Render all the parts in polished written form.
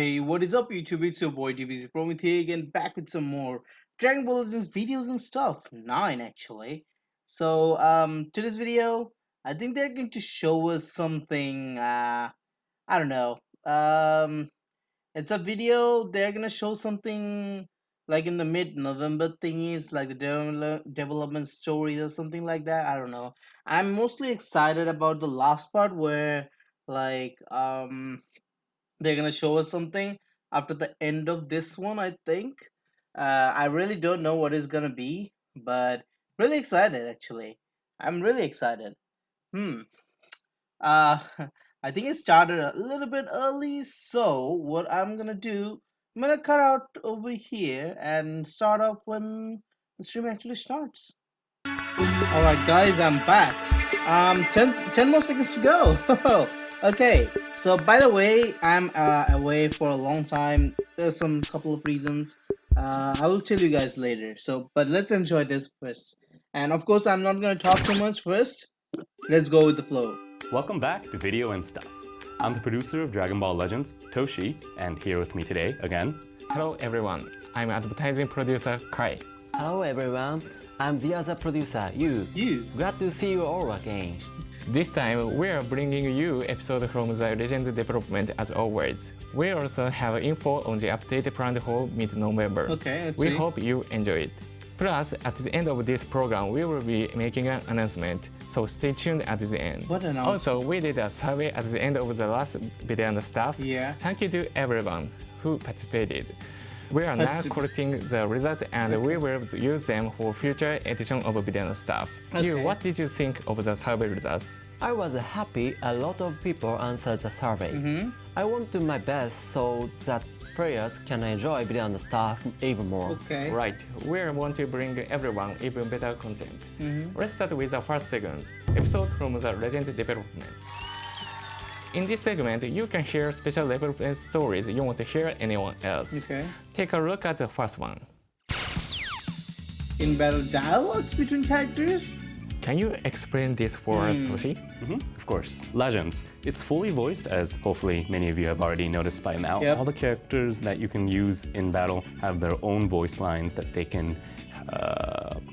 Hey, what is up, YouTube? It's your boy DBZPROMIT here again, back with some more Dragon Ball Legends videos and stuff. 9 actually. So, today's video, I think they're going to show us something. I don't know. It's a video. They're gonna show something like in the mid-November thingies, like the development stories or something like that. I don't know. I'm mostly excited about the last part where, like, they're gonna show us something after the end of this one, I think. I really don't know what it's gonna be, but really excited actually. I'm really excited. Hmm. Uh, I think it started a little bit early, so what I'm gonna do, I'm gonna cut out over here and start off when the stream actually starts. Alright guys, I'm back. 10 more seconds to go. Okay, so by the way, I'm away for a long time. There's some couple of reasons. I will tell you guys later. So, but let's enjoy this first. And of course, I'm not gonna talk too much first. Let's go with the flow. Welcome back to Video and Stuff. I'm the producer of Dragon Ball Legends, Toshi, and here with me today, again... Hello everyone, I'm advertising producer Kai. Hello everyone, I'm the other producer, Yu. Glad to see you all again. This time, we are bringing you episode from the Legend development as always. We also have info on the update planned for mid-November. Okay, let's We see. hope you enjoy it. Plus, at the end of this program, we will be making an announcement, so stay tuned at the end. What announcement? Also, we did a survey at the end of the last video and stuff. Yeah. Thank you to everyone who participated. We are now collecting the results and we will use them for future edition of video and stuff. You, what did you think of the survey results? I was happy a lot of people answered the survey. I want to do my best so that players can enjoy video and stuff even more. Okay. Right, we want to bring everyone even better content. Let's start with the first segment, episode from the Legend development. In this segment, you can hear special development stories you won't hear anyone else. Okay. Take a look at the first one. In battle dialogues between characters? Can you explain this for us, Toshi? Of course. Legends. It's fully voiced, as hopefully many of you have already noticed by now. Yep. All the characters that you can use in battle have their own voice lines that they can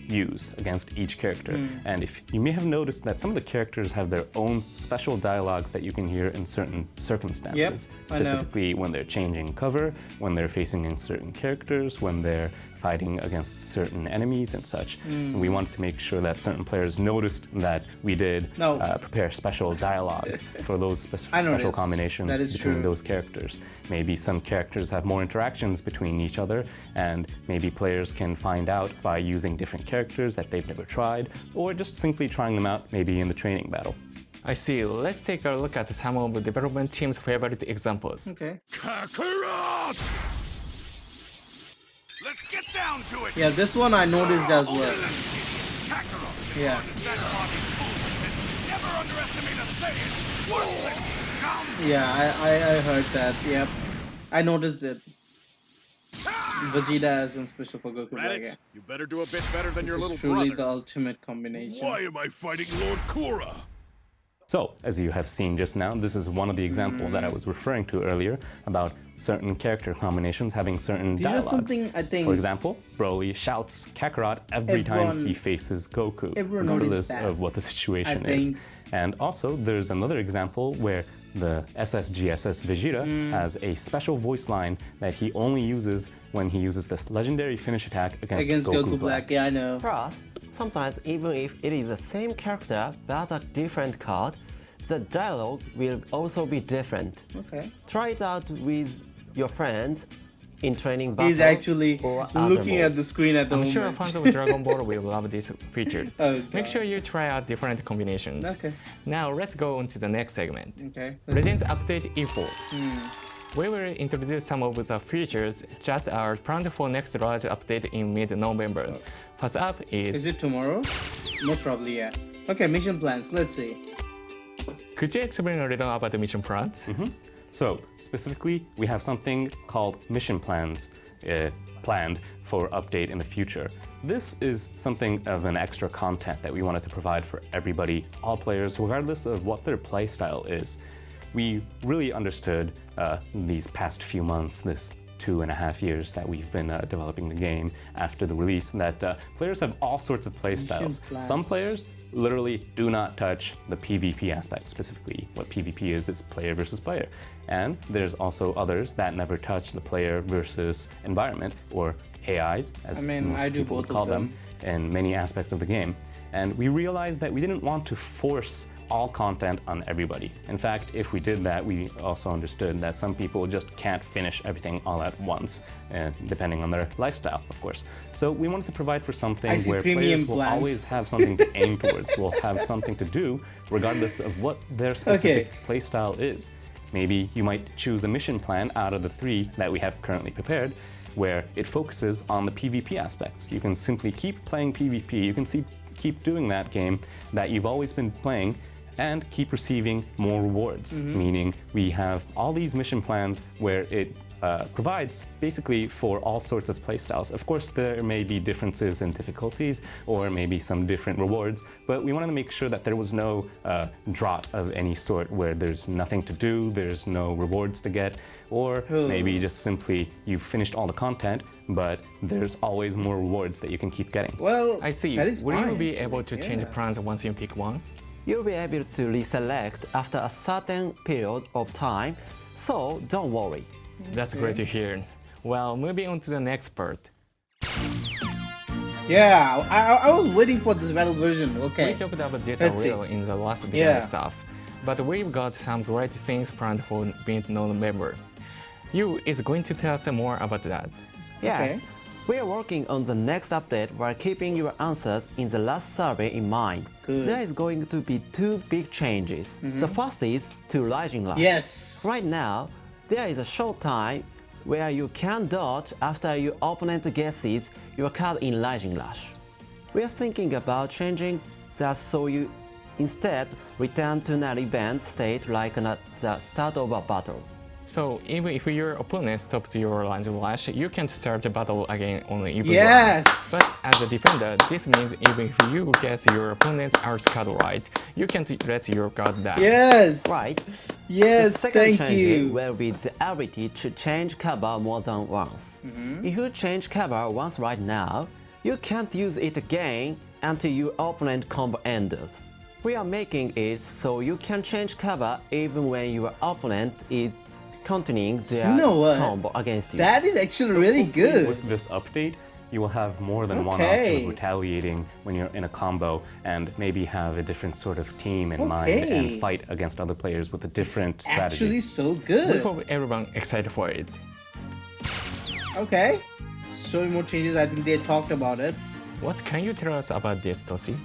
use against each character. And if you may have noticed that some of the characters have their own special dialogues that you can hear in certain circumstances. I know. Specifically when they're changing cover, when they're facing in certain characters, when they're fighting against certain enemies and such. And we wanted to make sure that certain players noticed that we did prepare special dialogues for those special combinations That is between true. those characters. Maybe some characters have more interactions between each other, and maybe players can find out by using different characters that they've never tried, or just simply trying them out maybe in the training battle. I see. Let's take a look at some of the development team's favorite examples. Okay. Kakarot! Let's get down to it! Yeah, this one I noticed as well. Kakarot! Yeah. Understand Bobby's fool, never underestimate a Saiyan! Worthless scum! Yeah, I heard that. Yep. I noticed it. Vegeta as in special for Goku Black. Raditz, you better do a bit better than your It's little truly brother. the ultimate combination. Why am I fighting Lord Kura? So, as you have seen just now, this is one of the examples that I was referring to earlier about certain character combinations having certain These are dialogues. something I think For example, Broly shouts Kakarot every time Everyone- he faces Goku, everyone regardless noticed that. of what the situation I is. think- And also, there's another example where the SSGSS Vegeta has a special voice line that he only uses when he uses this legendary finish attack against, Goku Black. Yeah, I know. Plus, sometimes even if it is the same character but a different card, the dialogue will also be different. Okay. Try it out with your friends in training battle He's actually or other looking at modes. the screen at the I'm moment. sure fans of Dragon Ball will love this feature. Oh, Make God. sure you try out different combinations. Okay. Now let's go on to the next segment. Okay. Legends Update Info. We will introduce some of the features that are planned for next large update in mid-November. First up Is is... it tomorrow? Most probably, yeah. Okay, mission plans. Let's see. Could you explain a little about the mission plans? So, specifically, we have something called mission plans planned for update in the future. This is something of an extra content that we wanted to provide for everybody, all players, regardless of what their playstyle is. we really understood these past few months, this 2.5 years that we've been developing the game after the release, that players have all sorts of play styles. Some players literally do not touch the PvP aspect. Specifically, what PvP is player versus player. And there's also others that never touch the player versus environment, or AIs, as most people would call them, in many aspects of the game. And we realized that we didn't want to force all content on everybody. In fact, if we did that, we also understood that some people just can't finish everything all at once, depending on their lifestyle, of course. So we wanted to provide for something where players will always have something to aim towards, will have something to do, regardless of what their specific playstyle is. Maybe you might choose a mission plan out of the 3 that we have currently prepared, where it focuses on the PvP aspects. You can simply keep playing PvP, you can keep doing that game that you've always been playing, and keep receiving more rewards, meaning we have all these mission plans where it provides basically for all sorts of playstyles. Of course, there may be differences in difficulties or maybe some different rewards, but we wanted to make sure that there was no drought of any sort where there's nothing to do, there's no rewards to get, or maybe just simply you've finished all the content, but there's always more rewards that you can keep getting. Well, I see. Will you be able to change plans once you pick one? You'll be able to reselect after a certain period of time, so don't worry. That's great to hear. Well, moving on to the next part. Yeah, I was waiting for this battle version. Okay. We talked about this a little in the last video stuff, but we've got some great things planned for mid-November. You is going to tell us more about that. Yes. Okay. We are working on the next update while keeping your answers in the last survey in mind. Good. There is going to be 2 big changes. The first is to Rising Rush. Yes. Right now, there is a short time where you can dodge after your opponent guesses your card in Rising Rush. We are thinking about changing that so you instead return to an event state like at the start of a battle. So even if your opponent stops your Rising Rush, you can start the battle again on the evil round. But as a defender, this means even if you guess your opponent's art card right, you can't let your guard down. Yes. Right. Yes. The second Thank you. will be the ability to change cover more than once. If you change cover once right now, you can't use it again until your opponent combo ends. We are making it so you can change cover even when your opponent is continuing their combo against you. That is actually really good. With this update, you will have more than one option of retaliating when you're in a combo, and maybe have a different sort of team in mind and fight against other players with a different strategy. Actually, so good. We hope everyone excited for it. Okay. So many more changes. I think they talked about it. What can you tell us about this, Toshi?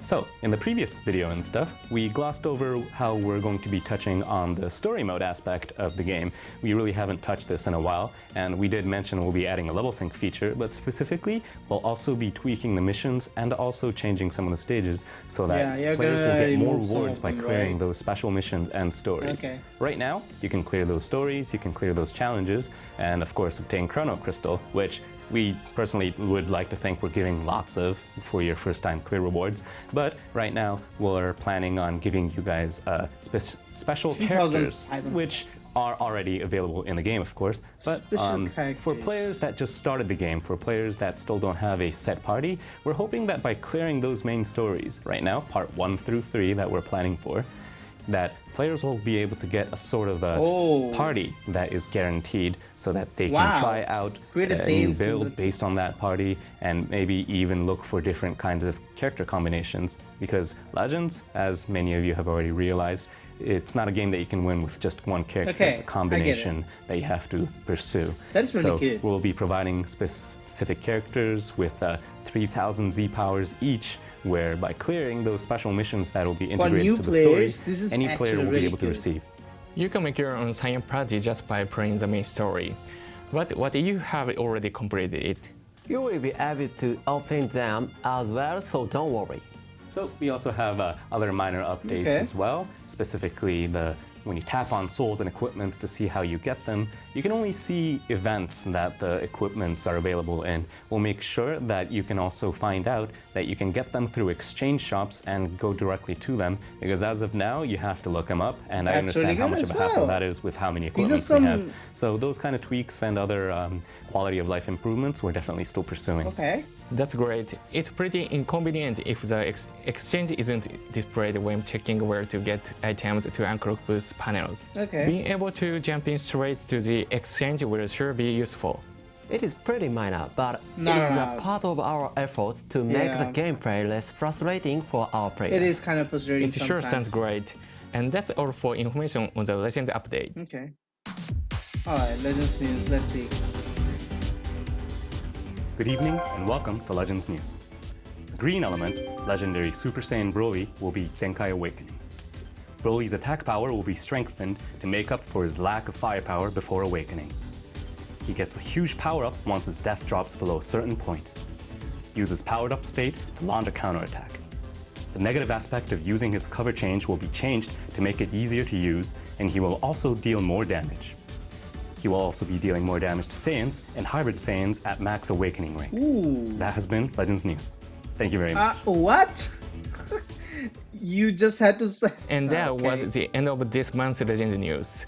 So, in the previous video and stuff, we glossed over how we're going to be touching on the story mode aspect of the game. We really haven't touched this in a while, and we did mention we'll be adding a level sync feature, but specifically, we'll also be tweaking the missions and also changing some of the stages so that players will get more rewards by clearing those special missions and stories. Right now, you can clear those stories, you can clear those challenges, and of course obtain Chrono Crystal, which we personally would like to think we're giving lots of for your first time clear rewards, but right now we're planning on giving you guys special characters, which are already available in the game, of course, but for players that just started the game, for players that still don't have a set party, we're hoping that by clearing those main stories, right now, part 1 through 3 that we're planning for, that players will be able to get a sort of a party that is guaranteed so that they can try out a new build based on that party and maybe even look for different kinds of character combinations. Because Legends, as many of you have already realized, it's not a game that you can win with just one character. It's a combination that you have to pursue. That's really good. We'll be providing specific characters with 3,000 Z powers each, where by clearing those special missions that will be integrated to the story, any player will be able to receive. You can make your own sign party just by playing the main story. But what if you have already completed it? You will be able to open them as well, so don't worry. So we also have other minor updates as well, specifically the when you tap on souls and equipments to see how you get them, you can only see events that the equipments are available in. We'll make sure that you can also find out that you can get them through exchange shops and go directly to them, because as of now, you have to look them up, and I understand how much of a hassle that is with how many equipments we have. So those kind of tweaks and other quality of life improvements we're definitely still pursuing. Okay. That's great. It's pretty inconvenient if the exchange isn't displayed when checking where to get items to uncloak booth panels. Okay. Being able to jump in straight to the exchange will sure be useful. It is pretty minor, but it is a part of our efforts to make the gameplay less frustrating for our players. It is kind of frustrating It sure sounds great. And that's all for information on the Legend update. Okay. Alright, Legends News, let's see. Good evening and welcome to Legends News. The green element, legendary Super Saiyan Broly, will be Zenkai Awakening. Broly's attack power will be strengthened to make up for his lack of firepower before awakening. He gets a huge power-up once his death drops below a certain point. Uses powered-up state to launch a counterattack. The negative aspect of using his cover change will be changed to make it easier to use, and he will also deal more damage. He will also be dealing more damage to Saiyans and Hybrid Saiyans at max awakening rank. Ooh. That has been Legends News. Thank you very much. What? You just had to say. And that was the end of this month's Legend News.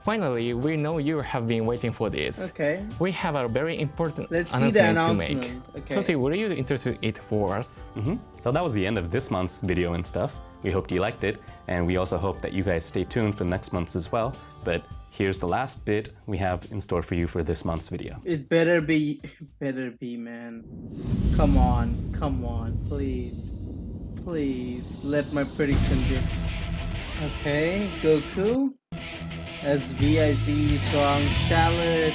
Finally, we know you have been waiting for this. Okay. We have a very important announcement to make. Okay. Tosi, will you introduce it for us? So that was the end of this month's video and stuff. We hoped you liked it, and we also hope that you guys stay tuned for next month's as well. But here's the last bit we have in store for you for this month's video. It better be, man. Come on, please, let my prediction be. Okay, Goku, SVIC, Strong, Shallot,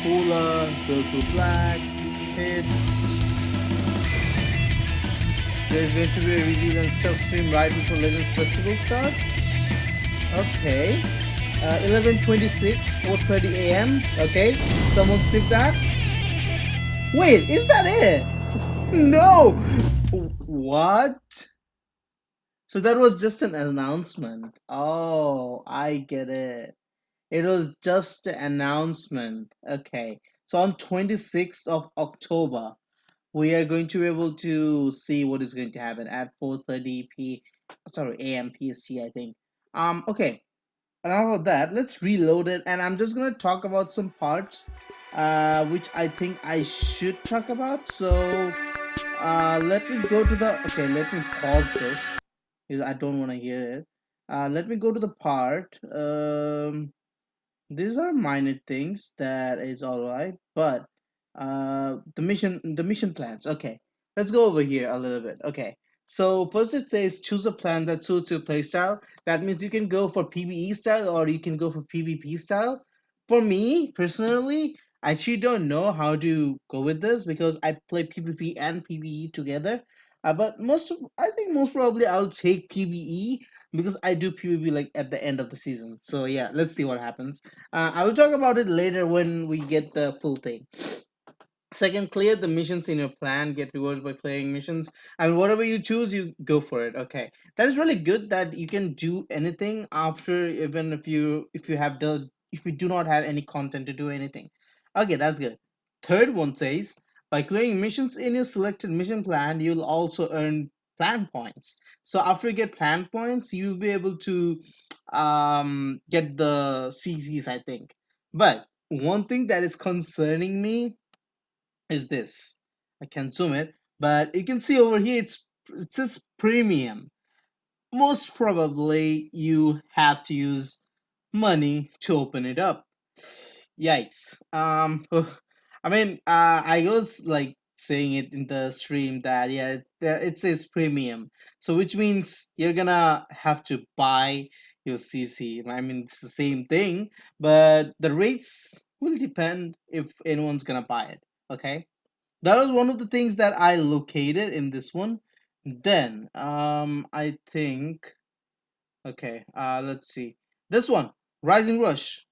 Hula, Goku Black, Hit. There's going to be a reveal and stuff stream right before Legends Festival starts. Okay. 11:26, 4:30 a.m. Okay, someone skip that. Wait, is that it? No. What? So that was just an announcement. Oh, I get it. It was just an announcement. Okay. So on 26th of October, we are going to be able to see what is going to happen at 4:30 a.m. PST, I think. Okay. Enough of that, let's reload it, and I'm just gonna talk about some parts which I think I should talk about. So let me go to the let me pause this because I don't want to hear it. Let me go to the part. These are minor things that is all right, but the mission plans. Okay, let's go over here a little bit. Okay, so first it says choose a plan that suits your playstyle. That means you can go for PvE style or you can go for PvP style. For me personally, I actually don't know how to go with this because I play PvP and PvE together. But I think most probably I'll take PvE because I do PvP like at the end of the season. So yeah, let's see what happens. I will talk about it later when we get the full thing. Second, clear the missions in your plan. Get rewards by clearing missions. I mean, whatever you choose, you go for it. Okay, that is really good that you can do anything after, even if you if you do not have any content to do anything. Okay, that's good. Third one says by clearing missions in your selected mission plan, you'll also earn plan points. So after you get plan points, you'll be able to get the CCs, I think. But one thing that is concerning me is this. I can zoom it, but you can see over here it says premium. Most probably you have to use money to open it up. Yikes. I mean, I was like saying it in the stream that yeah, it says premium, so which means you're gonna have to buy your CC. I mean, it's the same thing, but the rates will depend if anyone's gonna buy it. Okay, that was one of the things that I located in this one. Then, I think, okay, let's see, this one, Rising Rush.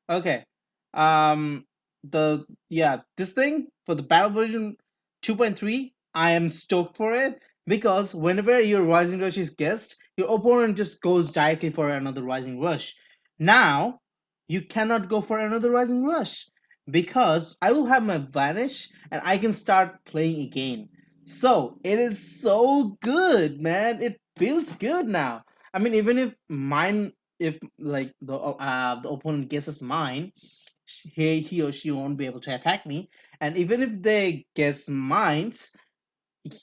Okay. Um this thing for the battle version 2.3, I am stoked for it because whenever your Rising Rush is guessed, your opponent just goes directly for another Rising Rush. Now you cannot go for another Rising Rush because I will have my Vanish and I can start playing again. So it is so good, man. It feels good now. I mean, even if mine, if like the opponent guesses mine, he or she won't be able to attack me. And even if they guess mines,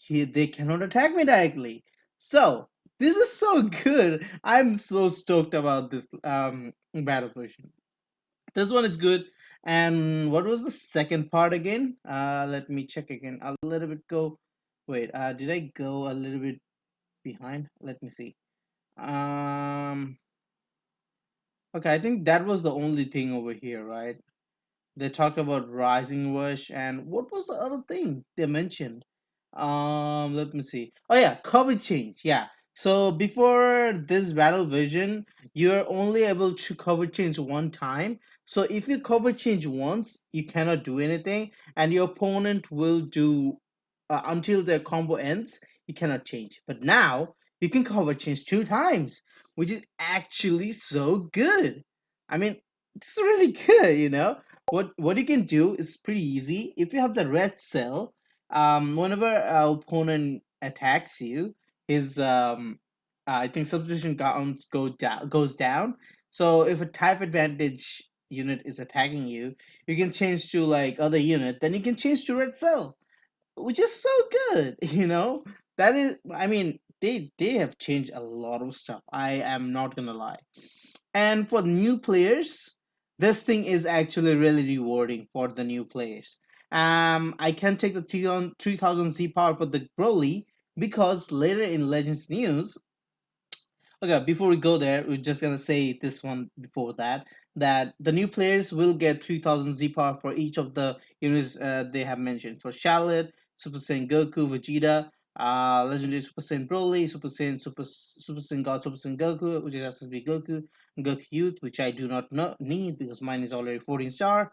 they cannot attack me directly. So this is so good. I'm so stoked about this battle version. This one is good. And what was the second part again? Let me check again. A little bit go. Wait, did I go a little bit behind? Let me see. Um, okay, I think that was the only thing over here, right? They talked about Rising Rush and what was the other thing they mentioned? Let me see. Oh yeah, cover change. Yeah. So before this battle version, you're only able to cover change one time. So if you cover change once, you cannot do anything, and your opponent will do until their combo ends. You cannot change. But now you can cover change two times, which is actually so good. I mean, it's really good. What you can do is pretty easy. If you have the red cell, whenever our opponent attacks you, his I think substitution count goes down. So if a type advantage unit is attacking you, you can change to like other unit. Then you can change to red cell, which is so good. That is. I mean, they have changed a lot of stuff. I am not gonna lie. And for new players, this thing is actually really rewarding for the new players. I can take the 3000 Z power for the Broly because later in Legends News, okay, before we go there, we're just gonna say this one before that the new players will get 3000 Z power for each of the units they have mentioned. For Charlotte, Super Saiyan Goku, Vegeta, Legendary Super Saiyan Broly, Super Saiyan God, Super Saiyan Goku, which is SSB Goku, and Goku Youth, which I do not need because mine is already 14 star.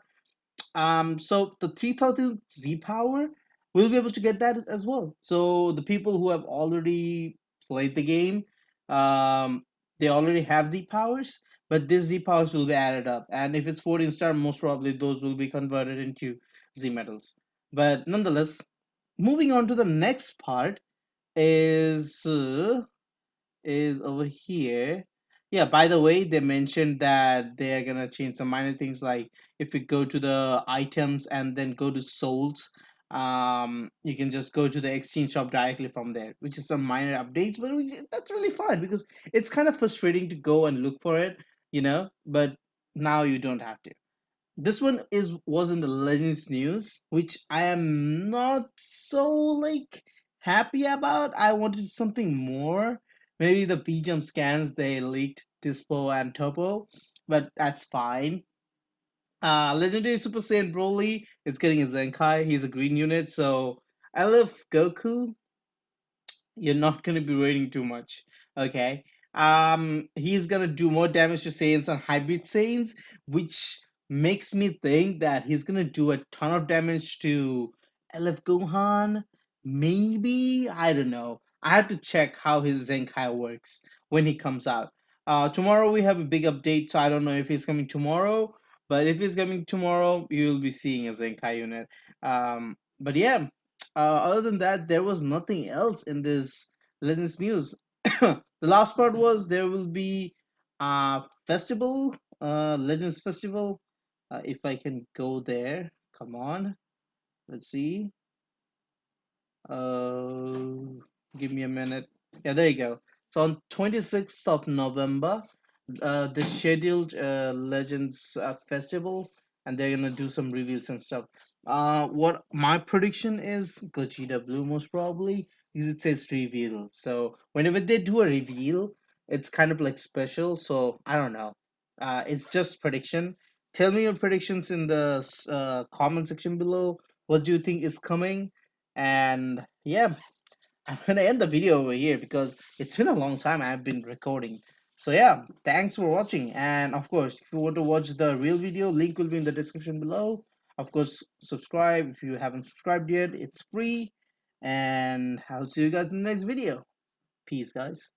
So the 3000 Z power will be able to get that as well. So the people who have already played the game, um, they already have Z powers, but this Z powers will be added up. And if it's 14 star, most probably those will be converted into Z medals. But nonetheless, moving on to the next part is over here. Yeah, by the way, they mentioned that they're gonna change some minor things like if you go to the items and then go to souls, you can just go to the exchange shop directly from there, which is some minor updates, but that's really fun because it's kind of frustrating to go and look for it, but now you don't have to. This one was in the Legends news, which I am not so like happy about. I wanted something more. Maybe the B jump scans they leaked Dispo and Topo, but that's fine. Legendary Super Saiyan Broly is getting a Zenkai. He's a green unit, so I love Goku. You're not gonna be waiting too much. Okay. He's gonna do more damage to Saiyans and hybrid Saiyans, which makes me think that he's gonna do a ton of damage to LF Gohan. Maybe, I don't know. I have to check how his Zenkai works when he comes out. Tomorrow we have a big update, so I don't know if he's coming tomorrow. But if he's coming tomorrow, you'll be seeing a Zenkai unit. But yeah, other than that, there was nothing else in this Legends news. The last part was there will be a festival, Legends Festival. If I can go there, come on, let's see. Uh, Give me a minute. Yeah, there you go. So on 26th of November, they scheduled Legends Festival, and they're gonna do some reveals and stuff. What my prediction is, Gogeta Blue most probably, because it says reveal. So whenever they do a reveal, it's kind of like special. So I don't know. It's just prediction. Tell me your predictions in the comment section below. What do you think is coming? And yeah, I'm gonna end the video over here because it's been a long time I've been recording. So yeah, thanks for watching. And of course, if you want to watch the real video, link will be in the description below. Of course, subscribe if you haven't subscribed yet. It's free. And I'll see you guys in the next video. Peace, guys.